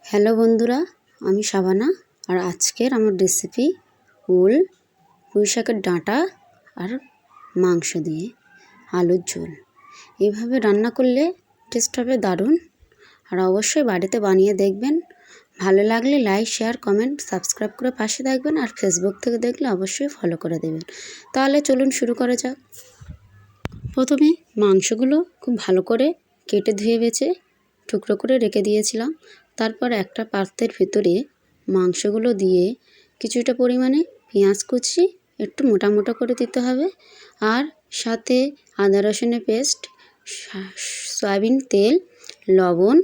Hello বন্ধুরা, আমি শাবানা। আর আজকের আমার রেসিপি ওল পুঁই শাকের ডাঁটা আর মাংস দিয়ে আলুর ঝোল। এইভাবে রান্না করলে টেস্ট হবে দারুণ। আর অবশ্যই বাড়িতে বানিয়ে দেখবেন। ভালো লাগলে লাইক, শেয়ার, কমেন্ট, সাবস্ক্রাইব করে পাশে থাকবেন। আর ফেসবুক থেকে দেখলে অবশ্যই ফলো করে দেবেন। তাহলে চলুন শুরু করা যাক। প্রথমে মাংসগুলো খুব ভালো করে কেটে ধুয়ে বেছে টুকরো করে রেখে দিয়েছিলাম। তারপর একটা পাত্রের ভিতরে মাংসগুলো দিয়ে কিছুটা পরিমাণে পেঁয়াজ কুচি একটু মোটা মোটা করে দিতে হবে। আর সাথে আদা রসুনের পেস্ট, সয়াবিন তেল, লবণ,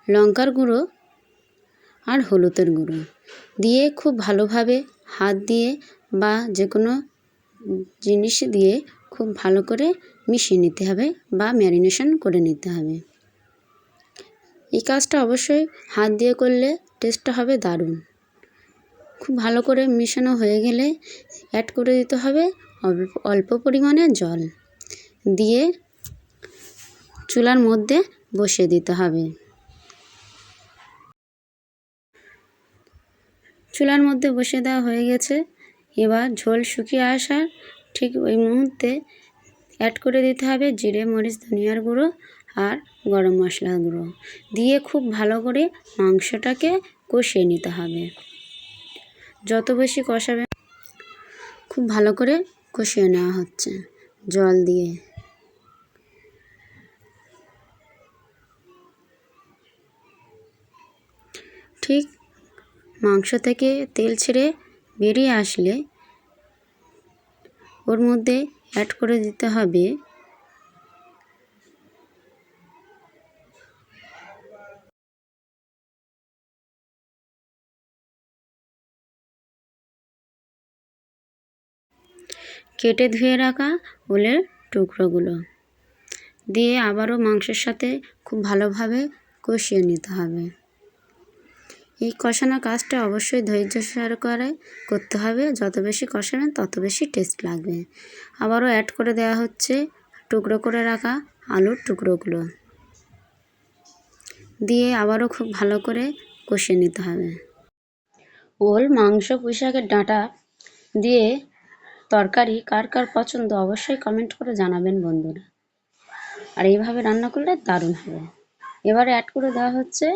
লঙ্কার গুঁড়ো আর হলুদের গুঁড়ো দিয়ে খুব ভালোভাবে হাত দিয়ে বা যে কোনো জিনিস দিয়ে খুব ভালো করে মিশিয়ে নিতে হবে বা ম্যারিনেশন করে নিতে হবে। এই কাজটা অবশ্যই হাত দিয়ে করলে টেস্টটা হবে দারুণ। খুব ভালো করে মেশানো হয়ে গেলে অ্যাড করে দিতে হবে অল্প পরিমাণে জল দিয়ে চুলার মধ্যে বসিয়ে দিতে হবে। চুলার মধ্যে বসিয়ে দেওয়া হয়ে গেছে। এবার ঝোল শুকিয়ে আসার ঠিক ওই মুহূর্তে অ্যাড করে দিতে হবে জিরে, মরিচ, ধনিয়ার গুঁড়ো আর গরম মশলার গুঁড়ো দিয়ে খুব ভালো করে মাংসটাকে কষিয়ে নিতে হবে। যত বেশি কষাবে খুব ভালো করে কষিয়ে নেওয়া হচ্ছে জল দিয়ে। ঠিক মাংস থেকে তেল ছেড়ে বেরিয়ে আসলে ওর মধ্যে অ্যাড করে দিতে হবে কেটে ধুয়ে রাখা ওলের টুকরোগুলো দিয়ে আবারও মাংসের সাথে খুব ভালোভাবে কষিয়ে নিতে হবে। এই কষানো কাজটা অবশ্যই ধৈর্য সহকারে করতে হবে। যত বেশি কষাবেন তত বেশি টেস্ট লাগবে। আবারও অ্যাড করে দেওয়া হচ্ছে টুকরো করে রাখা আলুর টুকরোগুলো দিয়ে আবারও খুব ভালো করে কষিয়ে নিতে হবে। ওল, মাংস, পুঁই শাকের ডাঁটা দিয়ে তরকারি কার কার পছন্দ অবশ্যই কমেন্ট করে জানাবেন বন্ধুরা। আর এইভাবে রান্না করলে দারুণ হবে। এবারে অ্যাড করে দেওয়া হচ্ছে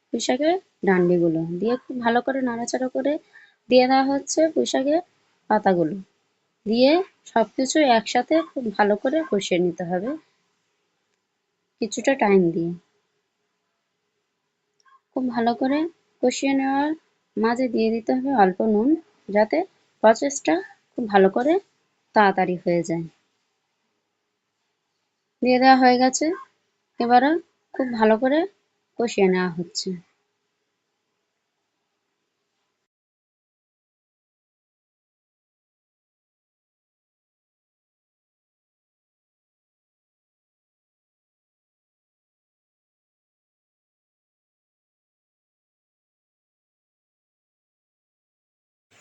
পুঁই শাকের ডাঁডিগুলো দিয়ে খুব ভালো করে নাড়াচাড়া করে দিয়ে দেওয়া হচ্ছে পুঁই শাকের পাতাগুলো দিয়ে সব কিছু একসাথে খুব ভালো করে কষিয়ে নিতে হবে কিছুটা টাইম দিয়ে। খুব ভালো করে কষিয়ে নেওয়ার মাঝে দিয়ে দিতে হবে অল্প নুন, যাতে প্রসেসটা খুব ভালো করে তাড়াতাড়ি হয়ে যায়। দিয়ে দেওয়া হয়ে গেছে। এবারে খুব ভালো করে কষিয়ে নেওয়া হচ্ছে।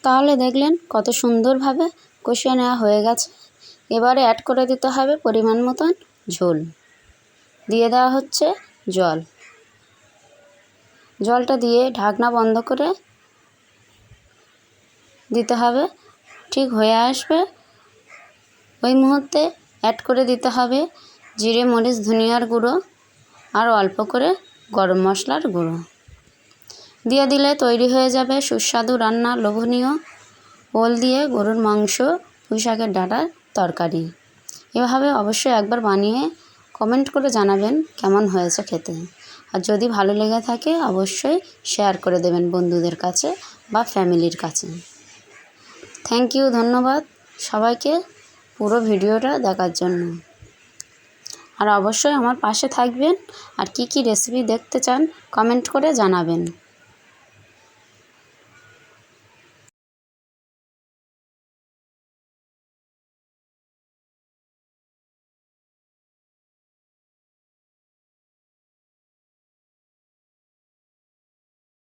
তাহলে দেখলেন কত সুন্দরভাবে কষিয়ে নেওয়া হয়ে গেছে। এবারে অ্যাড করে দিতে হবে পরিমাণ মতন ঝোল দিয়ে দেওয়া হচ্ছে জল। জলটা দিয়ে ঢাকনা বন্ধ করে দিতে হবে। ঠিক হয়ে আসবে ওই মুহূর্তে অ্যাড করে দিতে হবে জিরে, মরিচ, ধনিয়ার গুঁড়ো আর অল্প করে গরম মশলার গুঁড়ো দিয়ে দিলে তৈরি হয়ে যাবে সুস্বাদু রান্না লোভনীয় ওল দিয়ে গরুর মাংস পুঁই শাকের ডাঁটার তরকারি। এভাবে অবশ্যই একবার বানিয়ে কমেন্ট করে জানাবেন কেমন হয়েছে খেতে। আর যদি ভালো লেগে থাকে অবশ্যই শেয়ার করে দেবেন বন্ধুদের কাছে বা ফ্যামিলির কাছে। থ্যাংক ইউ, ধন্যবাদ সবাইকে পুরো ভিডিওটা দেখার জন্য। আর অবশ্যই আমার পাশে থাকবেন। আর কি কি রেসিপি দেখতে চান কমেন্ট করে জানাবেন।